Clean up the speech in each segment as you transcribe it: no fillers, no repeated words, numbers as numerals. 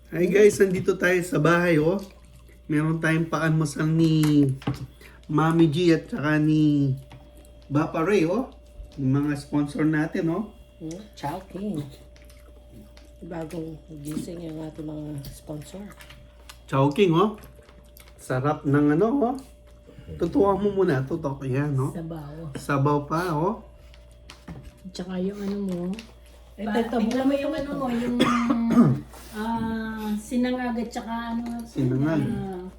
Hi guys, nandito tayo sa bahay oh. Meron tayong paanmasal ni Mami G at saka ni Bapa Ray oh. Yung mga sponsor natin oh. Chowking. Bagong gising yung ating mga sponsor. Chowking oh. Sarap ng ano oh. Tutuwa mo muna, tutok yan no. Sabaw. Sabaw pa oh. Tsaka yung ano mo, Tingnan mo yung ano mo, yung sinangag at tsaka ano, Sinangag.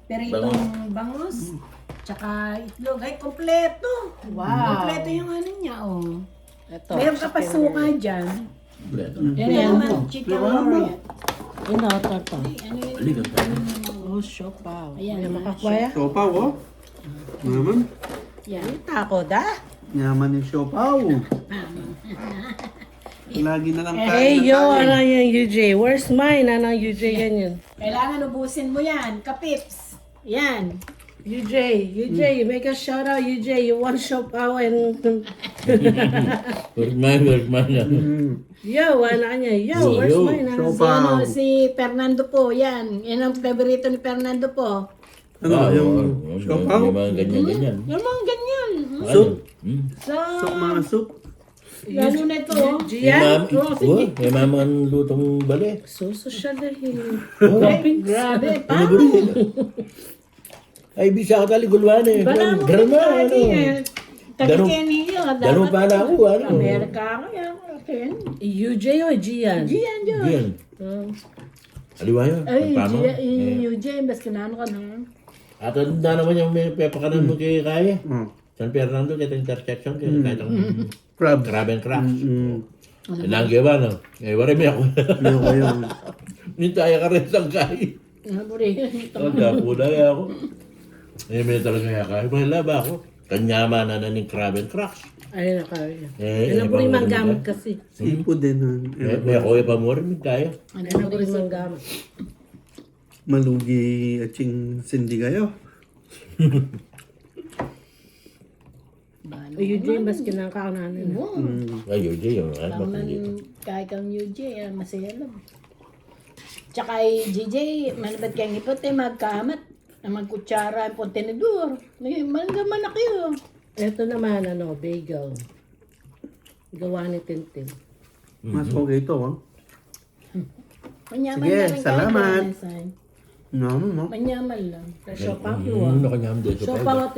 peritong bangus, tsaka itlog. Ay, kompleto. Wow. Kompleto yung ano niya, oh. Ito. Meron ka pa suka dyan. Yan Yan yan. naman, chicken orient. Ino, ito. Ano yun? Oh, siopaw. Ayan, Ayan, makakwaya. Siopaw oh. Naman. Yan. Tako da. Yaman yung siopaw. Lagi na lang kain Hey, na yo, tayo. ano yan, UJ? Where's mine? Anong UJ yan yun? Kailangan ubusin mo yan, kapips. Yan. UJ, you make a shout out, UJ. You want siopaw and... Where's mine? Yo, ano niya? Yo, where's Yo. mine? Ano? Siopaw. Si Fernando po, yan. Yan ang favorito ni Fernando po. Ano yung siopaw? May mga ganyan-ganyan. Yung mga ganyan. Soup. So, Soup, mga soup. lalo na ito, oh. Gian? May mga lutong bali. So social dahil. Grabe, pa. Ay, bisa ka tali gulwan eh. Bala mo Garma, ano. Taga Kenny yun. Daro pa na ako, ano. Amerika kaya. Ken. UJ o Gian? Gian yun. Yan. Aliwa yun. Ay, Pagpamo. Eugene, bas kinano ka na. At ano naman yung may pepakanan mo kay Kaya. Mm. San Fernando, kita intersection. Kahit ang Crab. crab and cracks. Mm. Langge ba, no? Eh, wari may ako. Yung kayo. Nintaya ka rin sa Kaya. Naburi. Ang kapula ako. Eh, may talaga kaya. Mahila ba ako? Kanyama na ng crab and cracks. Ay, nakaya. Eh, Ano po rin manggamit kasi. Seafood din. May ako pa mo rin, kaya. Ano po rin manggamit. Malugi at yung sindi kayo. UJ, mas kinakakanan. Ay, yun, yun. Ano ba dito? Kahit kang UJ, masaya lang. Tsaka ay GJ, manabat kang ipot magkamat. Na magkutsara ang pontenedor. Malagaman na kayo. Ito naman, ano, bagel. Gawa ni Tintin. Mas okay ito oh. Manyaman Sige, na rin salamat. kahit No. Manyaman lang. Siopaw, Nakanyam din. siopaw at